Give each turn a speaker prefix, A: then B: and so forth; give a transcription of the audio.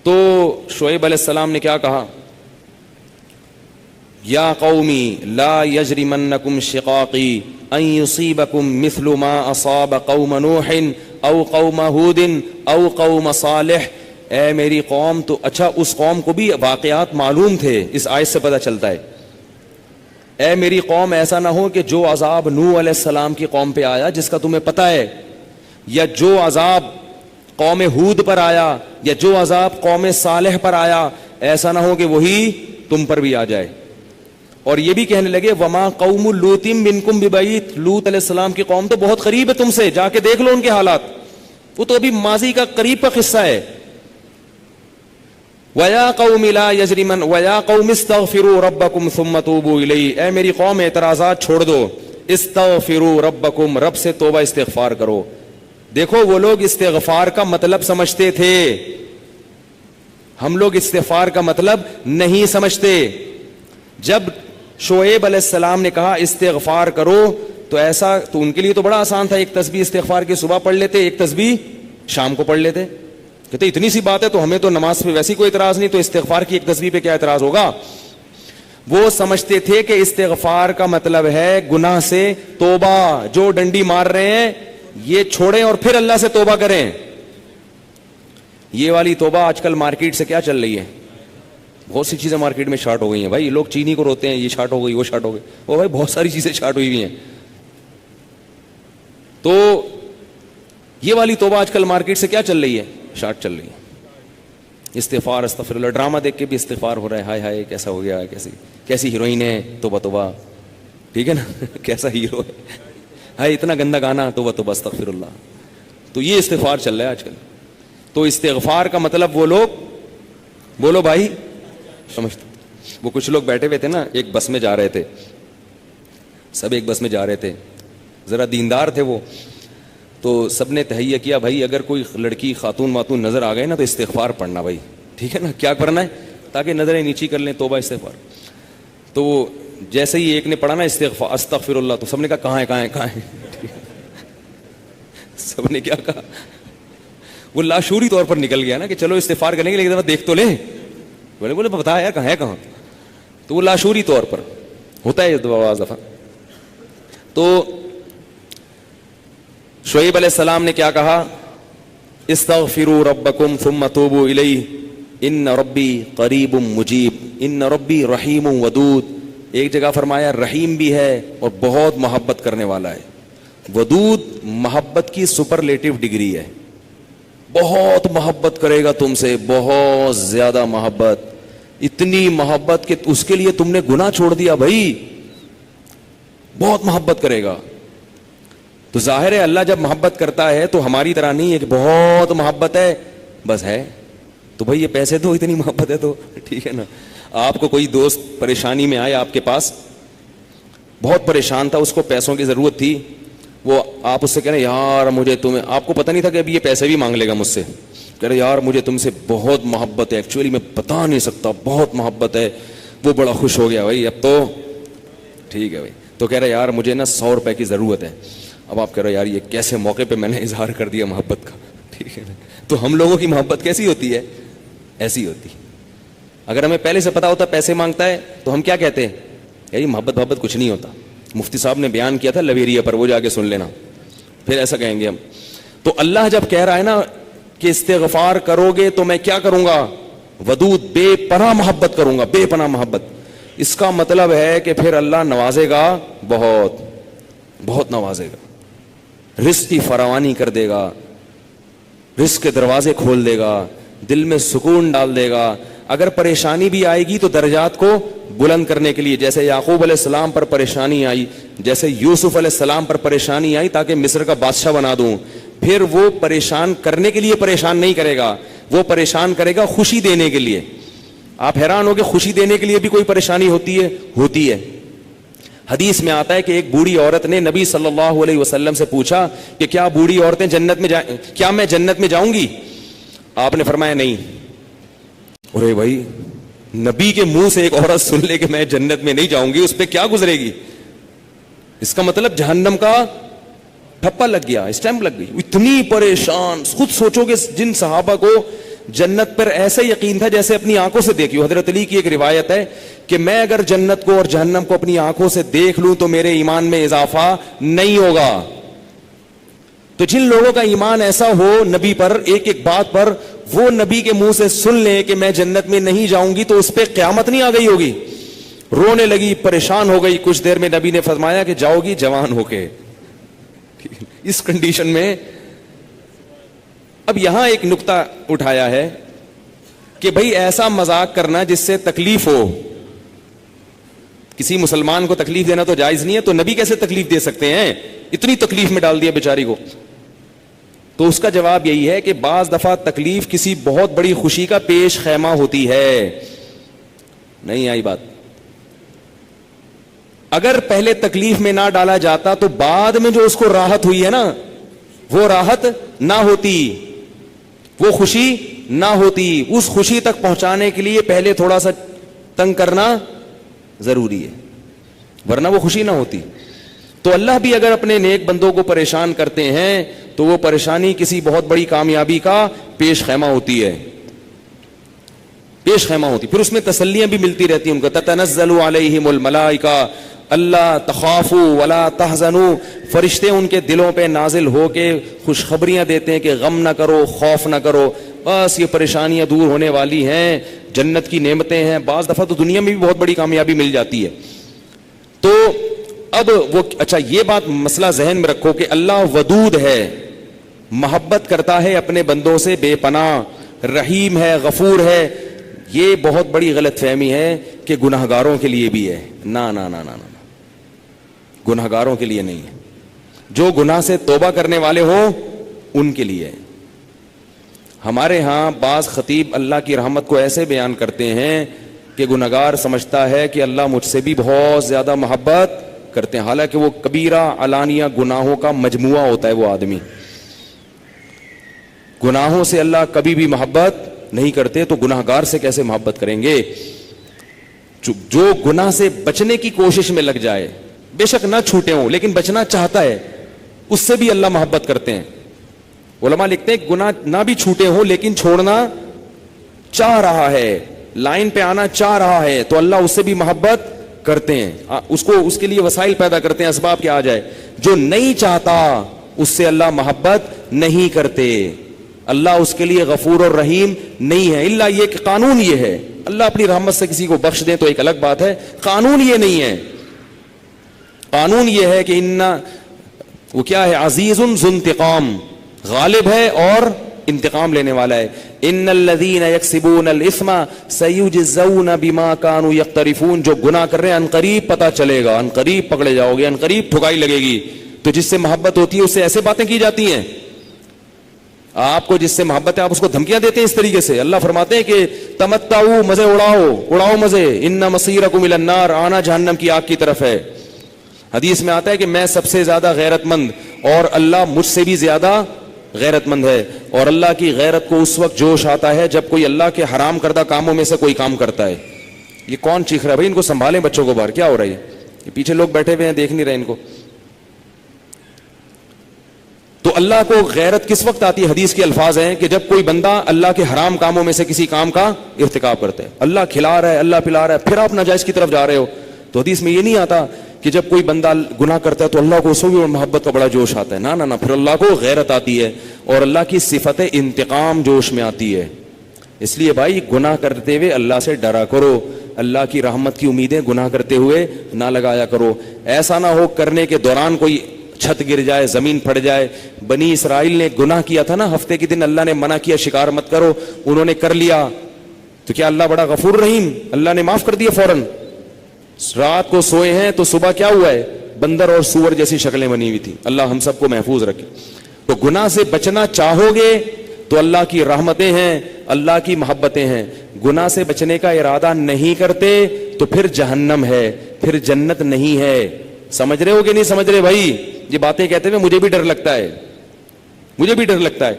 A: تو شعیب علیہ السلام نے کیا کہا؟ یا قومی لا یجرمنکم شقاقی ان یصیبکم مثل ما اصاب قوم نوح او قوم ہود او قوم صالح. اے میری قوم، تو اچھا اس قوم کو بھی واقعات معلوم تھے، اس آیت سے پتہ چلتا ہے. اے میری قوم، ایسا نہ ہو کہ جو عذاب نوح علیہ السلام کی قوم پہ آیا جس کا تمہیں پتہ ہے، یا جو عذاب قوم ہود پر آیا، یا جو عذاب قوم صالح پر آیا، ایسا نہ ہو کہ وہی تم پر بھی آ جائے. اور یہ بھی کہنے لگے وما قوم لوط منکم ببعید، لوط علیہ السلام کی قوم تو بہت قریب ہے تم سے، جا کے دیکھ لو ان کے حالات، وہ تو ابھی ماضی کا قریب کا قصہ ہے. وَيَا قَوْمِ لَا يَجْرِمَنْ وَيَا قَوْمِ اسْتَغْفِرُوا رَبَّكُمْ ثُمَّ تُوبُوا إِلَيْهِ. اے میری قوم اعتراضات چھوڑ دو، استغفروا ربکم، رب سے توبہ استغفار کرو. دیکھو وہ لوگ استغفار کا مطلب سمجھتے تھے، ہم لوگ استغفار کا مطلب نہیں سمجھتے. جب شعیب علیہ السلام نے کہا استغفار کرو تو ایسا تو ان کے لیے تو بڑا آسان تھا، ایک تسبیح استغفار کی صبح پڑھ لیتے، ایک تسبیح شام کو پڑھ لیتے. کہتے اتنی سی بات ہے تو ہمیں تو نماز پہ ویسی کوئی اعتراض نہیں، تو استغفار کی ایک تسبیح پہ کیا اعتراض ہوگا. وہ سمجھتے تھے کہ استغفار کا مطلب ہے گناہ سے توبہ، جو ڈنڈی مار رہے ہیں یہ چھوڑیں اور پھر اللہ سے توبہ کریں. یہ والی توبہ آج کل مارکیٹ سے کیا چل رہی ہے، بہت سی چیزیں مارکیٹ میں شارٹ ہو گئی ہیں بھائی. لوگ چینی کو روتے ہیں، یہ شارٹ ہو گئی، وہ شارٹ ہو گئی، وہ بھائی بہت ساری چیزیں شارٹ ہوئی ہوئی ہیں. تو یہ والی توبہ آج کل مارکیٹ سے کیا چل رہی ہے، شارٹ چل رہی ہے. استغفار استغفر اللہ، ڈرامہ دیکھ کے بھی استغفار ہو رہا ہے، ہائے ہائے کیسا ہو گیا، کیسی ہیروئن ہے، توبہ توبہ، ٹھیک ہے نا کیسا ہیرو ہے، ہائے اتنا گندا گانا، توبہ توبہ استغفر اللہ. تو یہ استغفار چل رہا ہے آج کل. تو استغفار کا مطلب وہ لوگ، بولو بھائی سمجھتے. وہ کچھ لوگ بیٹھے ہوئے تھے نا، ایک بس میں جا رہے تھے، سب ایک بس میں جا رہے تھے، ذرا دیندار تھے وہ. تو سب نے تہیہ کیا بھائی اگر کوئی لڑکی خاتون واتون نظر آ گئے نا تو استغفار پڑھنا بھائی، ٹھیک ہے نا، کیا کرنا ہے تاکہ نظریں نیچی کر لیں، توبہ استغفار. تو وہ جیسے ہی ایک نے پڑھا نا استغفار استغفر اللہ، تو سب نے کہا کہاں ہے کہاں ہے کہاں ہے سب نے کیا کہا، وہ لاشعوری طور پر نکل گیا نا کہ چلو استغفار کریں گے لیکن ذرا دیکھ تو لیں. بولے بتا یار کہاں ہے کہاں. تو وہ لاشعوری طور پر ہوتا ہے بعض دفعہ. تو شعیب علیہ السلام نے کیا کہا، استغفروا ربکم ثم توبوا الیہ ان ربی قریب مجیب ان ربی رحیم ودود. ایک جگہ فرمایا رحیم بھی ہے اور بہت محبت کرنے والا ہے. ودود محبت کی سپرلیٹو ڈگری ہے، بہت محبت کرے گا تم سے، بہت زیادہ محبت، اتنی محبت کہ اس کے لیے تم نے گناہ چھوڑ دیا بھائی، بہت محبت کرے گا. تو ظاہر ہے اللہ جب محبت کرتا ہے تو ہماری طرح نہیں ہے کہ بہت محبت ہے بس ہے تو بھائی یہ پیسے دو، اتنی محبت ہے تو ٹھیک ہے نا. آپ کو کوئی دوست پریشانی میں آیا آپ کے پاس، بہت پریشان تھا، اس کو پیسوں کی ضرورت تھی، وہ آپ اس سے کہہ رہے یار مجھے تمہیں، آپ کو پتہ نہیں تھا کہ ابھی یہ پیسے بھی مانگ لے گا مجھ سے، کہہ رہے یار مجھے تم سے بہت محبت ہے، ایکچولی میں بتا نہیں سکتا بہت محبت ہے. وہ بڑا خوش ہو گیا بھائی اب تو ٹھیک ہے بھائی. تو کہہ رہے یار مجھے نا 100 روپے کی ضرورت ہے. اب آپ کہہ رہے یار یہ کیسے موقع پہ میں نے اظہار کر دیا محبت کا، ٹھیک ہے نا. تو ہم لوگوں کی محبت کیسی ہوتی ہے، ایسی ہوتی. اگر ہمیں پہلے سے پتا ہوتا پیسے مانگتا ہے تو ہم کیا کہتے ہیں، یار محبت کچھ نہیں ہوتا. مفتی صاحب نے بیان کیا تھا لویریہ پر، وہ جا کے سن لینا، پھر ایسا کہیں گے ہم. تو اللہ جب کہہ رہا ہے نا کہ استغفار کرو گے تو میں کیا کروں گا، ودود بے پناہ محبت کروں گا، بے پناہ محبت. اس کا مطلب ہے کہ پھر اللہ نوازے گا، بہت بہت نوازے گا، رزق کی فراوانی کر دے گا، رزق کے دروازے کھول دے گا، دل میں سکون ڈال دے گا. اگر پریشانی بھی آئے گی تو درجات کو بلند کرنے کے لیے، جیسے یعقوب علیہ السلام پر پریشانی آئی، جیسے یوسف علیہ السلام پر پریشانی آئی تاکہ مصر کا بادشاہ بنا دوں، پھر وہ پریشان کرنے کے لیے پریشان نہیں کرے گا، وہ پریشان کرے گا خوشی دینے کے لیے. آپ حیران ہو کہ خوشی دینے کے لیے بھی کوئی پریشانی ہوتی ہے. حدیث میں آتا ہے کہ ایک بوڑھی عورت نے نبی صلی اللہ علیہ وسلم سے پوچھا کہ کیا بوڑھی عورتیں جنت میں کیا میں جنت میں جاؤں گی؟ آپ نے فرمایا نہیں. ارے بھائی نبی کے منہ سے ایک عورت سن لے کہ میں جنت میں نہیں جاؤں گی، اس پہ کیا گزرے گی؟ اس کا مطلب جہنم کا ٹھپا لگ گیا، اسٹیمپ لگ گئی. اتنی پریشان. خود سوچو کہ جن صحابہ کو جنت پر ایسے یقین تھا جیسے اپنی آنکھوں سے دیکھی ہو. حضرت علی کی ایک روایت ہے کہ میں اگر جنت کو اور جہنم کو اپنی آنکھوں سے دیکھ لوں تو میرے ایمان میں اضافہ نہیں ہوگا. تو جن لوگوں کا ایمان ایسا ہو نبی پر ایک ایک بات پر, وہ نبی کے منہ سے سن لیں کہ میں جنت میں نہیں جاؤں گی, تو اس پہ قیامت نہیں آ گئی ہوگی. رونے لگی, پریشان ہو گئی, کچھ دیر میں نبی نے فرمایا کہ جاؤ گی جوان ہو کے. اس کنڈیشن میں اب یہاں ایک نقطہ اٹھایا ہے کہ بھئی ایسا مذاق کرنا جس سے تکلیف ہو, کسی مسلمان کو تکلیف دینا تو جائز نہیں ہے, تو نبی کیسے تکلیف دے سکتے ہیں؟ اتنی تکلیف میں ڈال دیا بیچاری کو. تو اس کا جواب یہی ہے کہ بعض دفعہ تکلیف کسی بہت بڑی خوشی کا پیش خیمہ ہوتی ہے. نہیں آئی بات؟ اگر پہلے تکلیف میں نہ ڈالا جاتا تو بعد میں جو اس کو راحت ہوئی ہے نا, وہ راحت نہ ہوتی, وہ خوشی نہ ہوتی. اس خوشی تک پہنچانے کے لیے پہلے تھوڑا سا تنگ کرنا ضروری ہے, ورنہ وہ خوشی نہ ہوتی. تو اللہ بھی اگر اپنے نیک بندوں کو پریشان کرتے ہیں تو وہ پریشانی کسی بہت بڑی کامیابی کا پیش خیمہ ہوتی ہے, پیش خیمہ ہوتی. پھر اس میں تسلیاں بھی ملتی رہتی ہیں ان کو. تتنزل علیہم الملائکہ اللہ تخافوا ولا تحزنوا, فرشتے ان کے دلوں پہ نازل ہو کے خوشخبریاں دیتے ہیں کہ غم نہ کرو, خوف نہ کرو, بس یہ پریشانیاں دور ہونے والی ہیں, جنت کی نعمتیں ہیں. بعض دفعہ تو دنیا میں بھی بہت بڑی کامیابی مل جاتی ہے. تو اب وہ اچھا یہ بات مسئلہ ذہن میں رکھو کہ اللہ ودود ہے, محبت کرتا ہے اپنے بندوں سے بے پناہ, رحیم ہے, غفور ہے. یہ بہت بڑی غلط فہمی ہے کہ گناہگاروں کے لیے بھی ہے. نا نا نا نا نا, گناہگاروں کے لیے نہیں ہے. جو گناہ سے توبہ کرنے والے ہوں ان کے لیے. ہمارے ہاں بعض خطیب اللہ کی رحمت کو ایسے بیان کرتے ہیں کہ گناہگار سمجھتا ہے کہ اللہ مجھ سے بھی بہت زیادہ محبت کرتے ہیں, حالانکہ وہ کبیرہ علانیہ گناہوں کا مجموعہ ہوتا ہے. وہ آدمی گناہوں سے اللہ کبھی بھی محبت نہیں کرتے, تو گناہگار سے کیسے محبت کریں گے؟ جو گناہ سے بچنے کی کوشش میں لگ جائے, بے شک نہ چھوٹے ہوں لیکن بچنا چاہتا ہے, اس سے بھی اللہ محبت کرتے ہیں. علماء لکھتے ہیں گناہ نہ بھی چھوٹے ہوں لیکن چھوڑنا چاہ رہا ہے, لائن پہ آنا چاہ رہا ہے, تو اللہ اس سے بھی محبت کرتے ہیں. اس کے لیے وسائل پیدا کرتے ہیں, اسباب کیا آ جائے. جو نہیں چاہتا اس سے اللہ محبت نہیں کرتے. اللہ اس کے لیے غفور اور رحیم نہیں ہے. الا یہ کہ قانون یہ ہے, اللہ اپنی رحمت سے کسی کو بخش دے تو ایک الگ بات ہے, قانون یہ نہیں ہے. قانون یہ ہے کہ وہ کیا ہے, عزیز ذو انتقام, غالب ہے اور انتقام لینے والا ہے. ان الذين يكسبون الاثم سيجزون بما كانوا يقترفون, جو گناہ کر رہے ہیں عنقریب پتہ چلے گا, عنقریب پکڑے جاؤ گے, عنقریب ٹھکائی لگے گی. تو جس سے محبت ہوتی ہے اس سے ایسے باتیں کی جاتی ہیں. آپ کو جس سے محبت ہے آپ اس کو دھمکیاں دیتے ہیں اس طریقے سے. اللہ فرماتے ہیں کہ تمتعوا, مزے اڑاؤ مزے, ان مصیرکم الی النار, آنا جہنم کی آگ کی طرف ہے. حدیث میں آتا ہے کہ میں سب سے زیادہ غیرت مند اور اللہ مجھ سے بھی زیادہ غیرت مند ہے. اور اللہ کی غیرت کو اس وقت جوش آتا ہے جب کوئی اللہ کے حرام کردہ کاموں میں سے کوئی کام کرتا ہے. یہ کون چیخ رہا ہے بھائی؟ ان کو سنبھالیں بچوں کو باہر, کیا ہو رہا ہے یہ پیچھے لوگ بیٹھے ہوئے ہیں دیکھ نہیں رہے ان کو. تو اللہ کو غیرت کس وقت آتی ہے؟ حدیث کے الفاظ ہیں کہ جب کوئی بندہ اللہ کے حرام کاموں میں سے کسی کام کا ارتکاب کرتا ہے. اللہ کھلا رہا ہے, اللہ پلا رہا ہے, پھر آپ ناجائز کی طرف جا رہے ہو. تو حدیث میں یہ نہیں آتا کہ جب کوئی بندہ گناہ کرتا ہے تو اللہ کو اس بھی محبت کا بڑا جوش آتا ہے. نہ پھر اللہ کو غیرت آتی ہے اور اللہ کی صفت انتقام جوش میں آتی ہے. اس لیے بھائی گناہ کرتے ہوئے اللہ سے ڈرا کرو, اللہ کی رحمت کی امیدیں گناہ کرتے ہوئے نہ لگایا کرو. ایسا نہ ہو کرنے کے دوران کوئی چھت گر جائے, زمین پھٹ جائے. بنی اسرائیل نے گناہ کیا تھا نا, ہفتے کے دن اللہ نے منع کیا شکار مت کرو, انہوں نے کر لیا, تو کیا اللہ بڑا غفور رحیم, اللہ نے معاف کر دیا فوراً. رات کو سوئے ہیں تو صبح کیا ہوا ہے, بندر اور سور جیسی شکلیں بنی ہوئی تھی. اللہ ہم سب کو محفوظ رکھے. تو گناہ سے بچنا چاہو گے تو اللہ کی رحمتیں ہیں, اللہ کی محبتیں ہیں. گناہ سے بچنے کا ارادہ نہیں کرتے تو پھر جہنم ہے, پھر جنت نہیں ہے. سمجھ رہے ہو کہ نہیں سمجھ رہے بھائی؟ یہ باتیں کہتے ہوئے مجھے بھی ڈر لگتا ہے, مجھے بھی ڈر لگتا ہے.